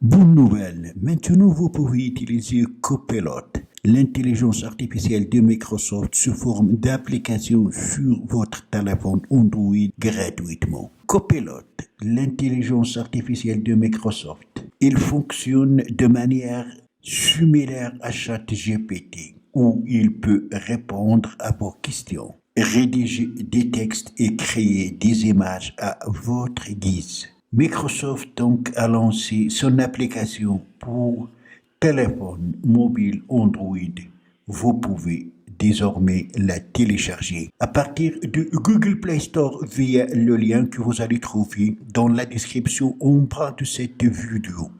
Bonne nouvelle, maintenant vous pouvez utiliser Copilot, l'intelligence artificielle de Microsoft sous forme d'application sur votre téléphone Android gratuitement. Copilot, l'intelligence artificielle de Microsoft, il fonctionne de manière similaire à ChatGPT, où il peut répondre à vos questions, rédiger des textes et créer des images à votre guise. Microsoft donc a lancé son application pour téléphone mobile Android. Vous pouvez désormais la télécharger à partir de Google Play Store via le lien que vous allez trouver dans la description en bas de cette vidéo.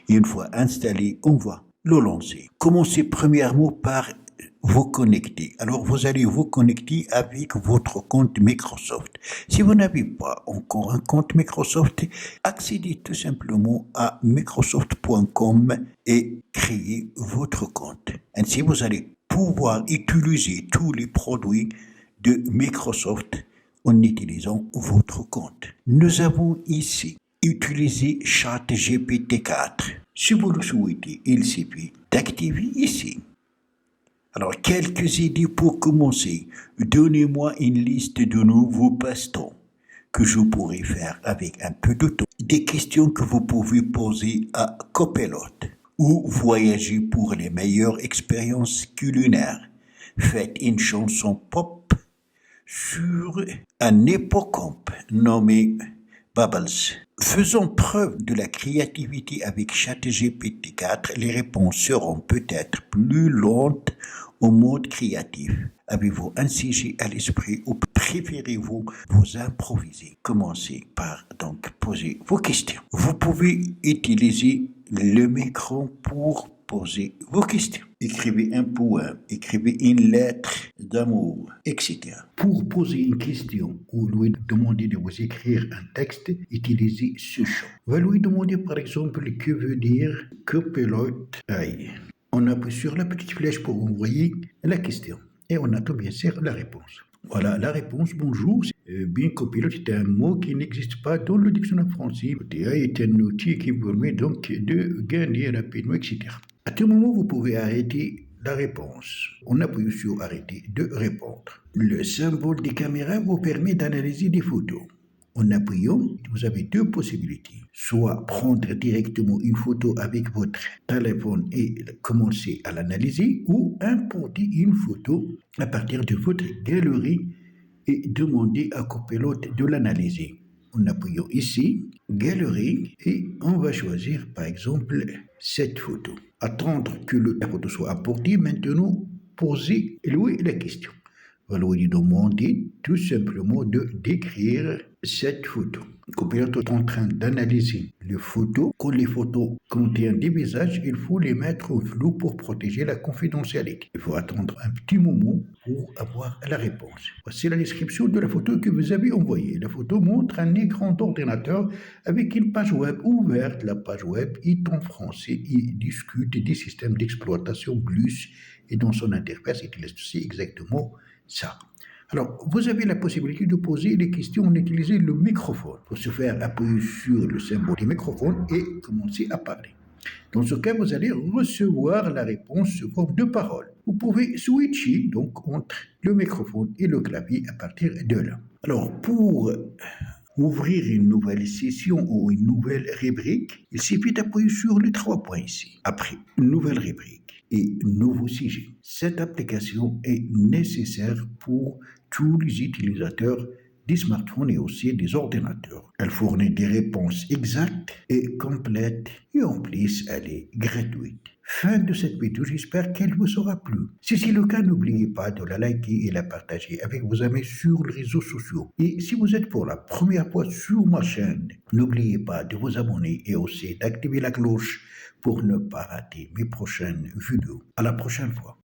Et une fois installé, on va le lancer. Commencez premièrement par vous connecter. Alors, vous allez vous connecter avec votre compte Microsoft. Si vous n'avez pas encore un compte Microsoft, accédez tout simplement à microsoft.com et créez votre compte. Ainsi, vous allez pouvoir utiliser tous les produits de Microsoft en utilisant votre compte. Nous avons ici utilisé ChatGPT 4. Si vous le souhaitez, il suffit d'activer ici. Alors, quelques idées pour commencer. Donnez-moi une liste de nouveaux passe-temps que je pourrais faire avec un peu de temps. Des questions que vous pouvez poser à Copilot ou voyager pour les meilleures expériences culinaires. Faites une chanson pop sur un hippocampe nommé Bubbles. Faisons preuve de la créativité avec ChatGPT 4. Les réponses seront peut-être plus lentes au mode créatif. Avez-vous un sujet à l'esprit ou préférez-vous vous improviser? Commencez par donc poser vos questions. Vous pouvez utiliser le micro pour poser vos questions. Écrivez un poème, écrivez une lettre d'amour, etc. Pour poser une question ou lui demander de vous écrire un texte, utilisez ce champ. On va lui demander par exemple que veut dire Copilot AI. On appuie sur la petite flèche pour envoyer la question et on attend bien sûr la réponse. Voilà la réponse. Bonjour. Bien, copilote est un mot qui n'existe pas dans le dictionnaire français. AI est un outil qui vous permet donc de gagner rapidement, etc. À tout moment, vous pouvez arrêter la réponse. On appuie sur arrêter de répondre. Le symbole des caméras vous permet d'analyser des photos. En appuyant, vous avez deux possibilités. Soit prendre directement une photo avec votre téléphone et commencer à l'analyser, ou importer une photo à partir de votre galerie et demander à Copilot de l'analyser. En appuyant ici, galerie, et on va choisir par exemple cette photo. Attendre que la photo soit apportée, maintenant poser lui la question. On va lui demander tout simplement de décrire cette photo. Copilot est en train d'analyser les photos. Quand les photos contiennent des visages, il faut les mettre au flou pour protéger la confidentialité. Il faut attendre un petit moment pour avoir la réponse. Voici la description de la photo que vous avez envoyée. La photo montre un écran d'ordinateur avec une page web ouverte. La page web est en français. Il discute des systèmes d'exploitation plus et dans son interface, il utilise aussi exactement ça. Alors, vous avez la possibilité de poser des questions en utilisant le microphone. Pour ce faire, appuyez sur le symbole du microphone et commencez à parler. Dans ce cas, vous allez recevoir la réponse sous forme de parole. Vous pouvez switcher donc entre le microphone et le clavier à partir de là. Alors, pour ouvrir une nouvelle session ou une nouvelle rubrique, il suffit d'appuyer sur les 3 points ici. Après, une nouvelle rubrique et nouveau sujet. Cette application est nécessaire pour tous les utilisateurs des smartphones et aussi des ordinateurs. Elle fournit des réponses exactes et complètes et en plus, elle est gratuite. Fin de cette vidéo, j'espère qu'elle vous aura plu. Si c'est le cas, n'oubliez pas de la liker et la partager avec vos amis sur les réseaux sociaux. Et si vous êtes pour la première fois sur ma chaîne, n'oubliez pas de vous abonner et aussi d'activer la cloche pour ne pas rater mes prochaines vidéos. À la prochaine fois.